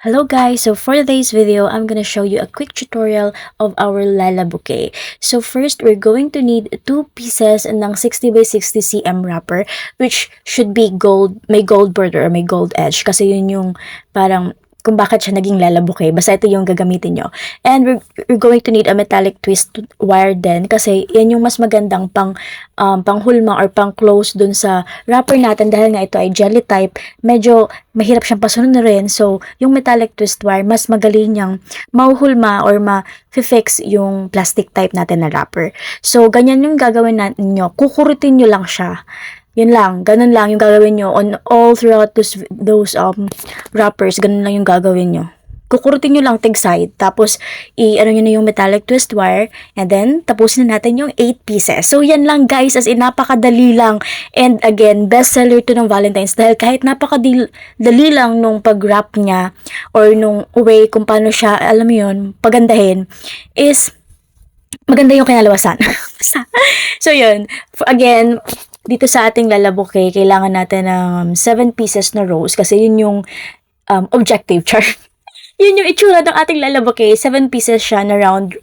Hello guys, so for today's video, I'm gonna show you a quick tutorial of our Lala bouquet. So first, we're going to need 2 pieces ng 60 by 60 cm wrapper, which should be gold, may gold border or may gold edge, kasi yun yung parang kung bakit siya naging Lala bouquet. Basta ito yung gagamitin nyo. And we're going to need a metallic twist wire din, kasi yan yung mas magandang panghulma or pang close dun sa wrapper natin, dahil nga ito ay jelly type, medyo mahirap siyang pasunurin. So, yung metallic twist wire, mas magaling niyang mauhulma or ma-fix yung plastic type natin na wrapper. So, ganyan yung gagawin natin nyo. Kukurutin nyo lang siya. Yun lang, ganun lang yung gagawin nyo on all throughout those wrappers, ganun lang yung gagawin nyo. Kukurutin nyo lang tig side, tapos i-ano nyo na yung metallic twist wire, and then tapusin na natin yung 8 pieces. So yan lang guys, as in napakadali lang. And again, best seller to ng Valentine's, dahil kahit napakadali lang nung pag-wrap niya or nung way kung paano siya, alam mo yun, pagandahin, is maganda yung kinalawasan. So yun, again, dito sa ating Lala bouquet, kailangan natin ng 7 pieces na rose, kasi yun yung objective char. Yun yung itsura ng ating Lala bouquet. 7 pieces siya na round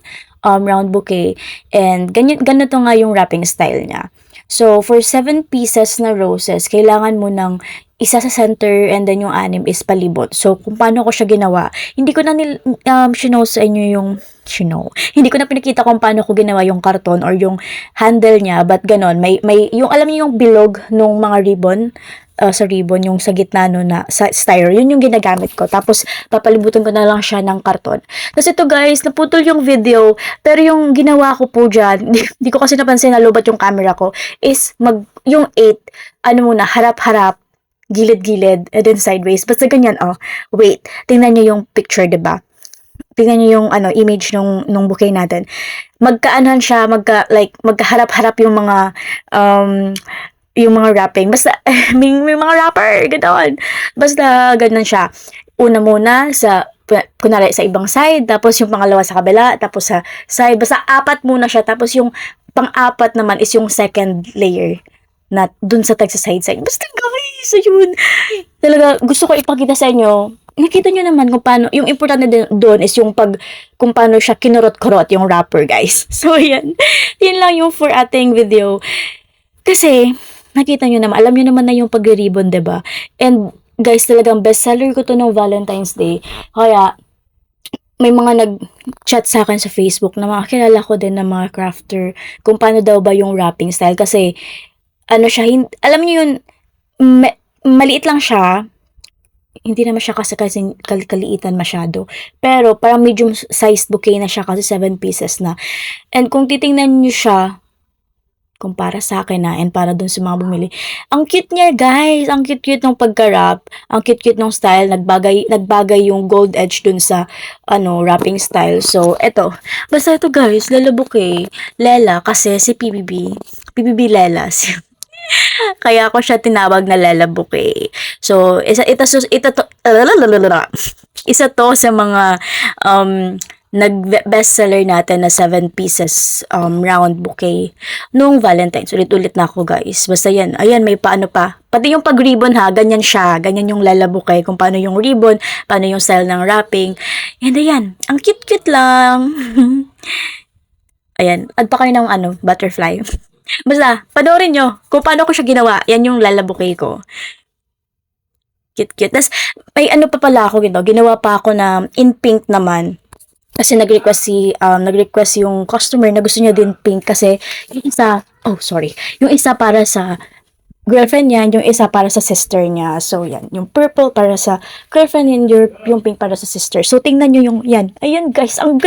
bouquet. And ganito nga yung wrapping style niya. So, for 7 pieces na roses, kailangan mo ng isa sa center, and then yung 6 is palibot. So, kung paano ko siya ginawa, hindi ko na shinow sa inyo yung hindi ko na pinakita kung paano ko ginawa yung karton or yung handle niya, but ganon. May yung alam niyo yung bilog nung mga ribbon, sa ribbon, yung sa gitna no na sa styro, yun yung ginagamit ko. Tapos papalibutan ko na lang siya ng karton. Kasi ito guys, naputol yung video, pero yung ginawa ko po dyan, di ko kasi napansin na lobat yung camera ko, is yung 8, muna, harap-harap, gilid-gilid, and then sideways. Basta ganyan, wait, tingnan nyo yung picture, diba? Tingnan nyo yung image nung bouquet natin. Magkaanan siya, magkaharap-harap yung mga wrapping. Basta, may mga wrapper, ganoon. Basta, ganun siya. Una muna, kunwari sa ibang side, tapos yung pangalawa sa kabila, tapos sa side. Basta, 4 muna siya, tapos yung pang-4 naman is yung second layer na dun sa side. Basta, guys, ayun. Talaga, gusto ko ipakita sa inyo. Nakita nyo naman kung paano, yung importante doon is yung kung paano siya kinurot-kurot yung wrapper, guys. So, yan. Yan lang yung for ating video. Kasi, nakita nyo naman, alam nyo naman na yung pag-ribbon, diba? And, guys, talagang bestseller ko to ng Valentine's Day. Kaya, may mga nag-chat sa akin sa Facebook na mga kilala ko din na mga crafter kung paano daw ba yung wrapping style. Kasi, alam nyo yun, maliit lang siya, hindi naman siya kasi kaliitan masyado. Pero parang medium sized bouquet na siya kasi 7 pieces na. And kung titingnan niyo siya, kumpara sa akin and para dun sa mga bumili, ang cute niya guys, ang cute ng pagka-wrap, ang cute ng style, nagbagay yung gold edge dun sa wrapping style. So eto, basta ito guys, Lala bouquet, Lela kasi si PBB Lela. Kaya ako siya tinawag na Lala bouquet. So, isa to sa mga nag-bestseller natin na 7 pieces round bouquet nung Valentine's. Ulit-ulit na ako guys. Basta yan. Ayan, may paano pa. Pati yung pag-ribbon ha, ganyan siya. Ganyan yung Lala bouquet. Kung paano yung ribbon, paano yung style ng wrapping. And ayan, ang cute-cute lang. Ayan, add pa kayo ng butterfly. Basta, panoorin nyo kung paano ko siya ginawa. Yan yung Lala bouquet ko. Cute. Tapos, may pa pala ako ginawa pa ako na in pink naman. Kasi nag-request yung customer na gusto niya din pink kasi yung isa, yung isa para sa girlfriend niya, yung isa para sa sister niya. So, yan. Yung purple para sa girlfriend and yung pink para sa sister. So, tingnan nyo yung, yan. Ayan guys, ang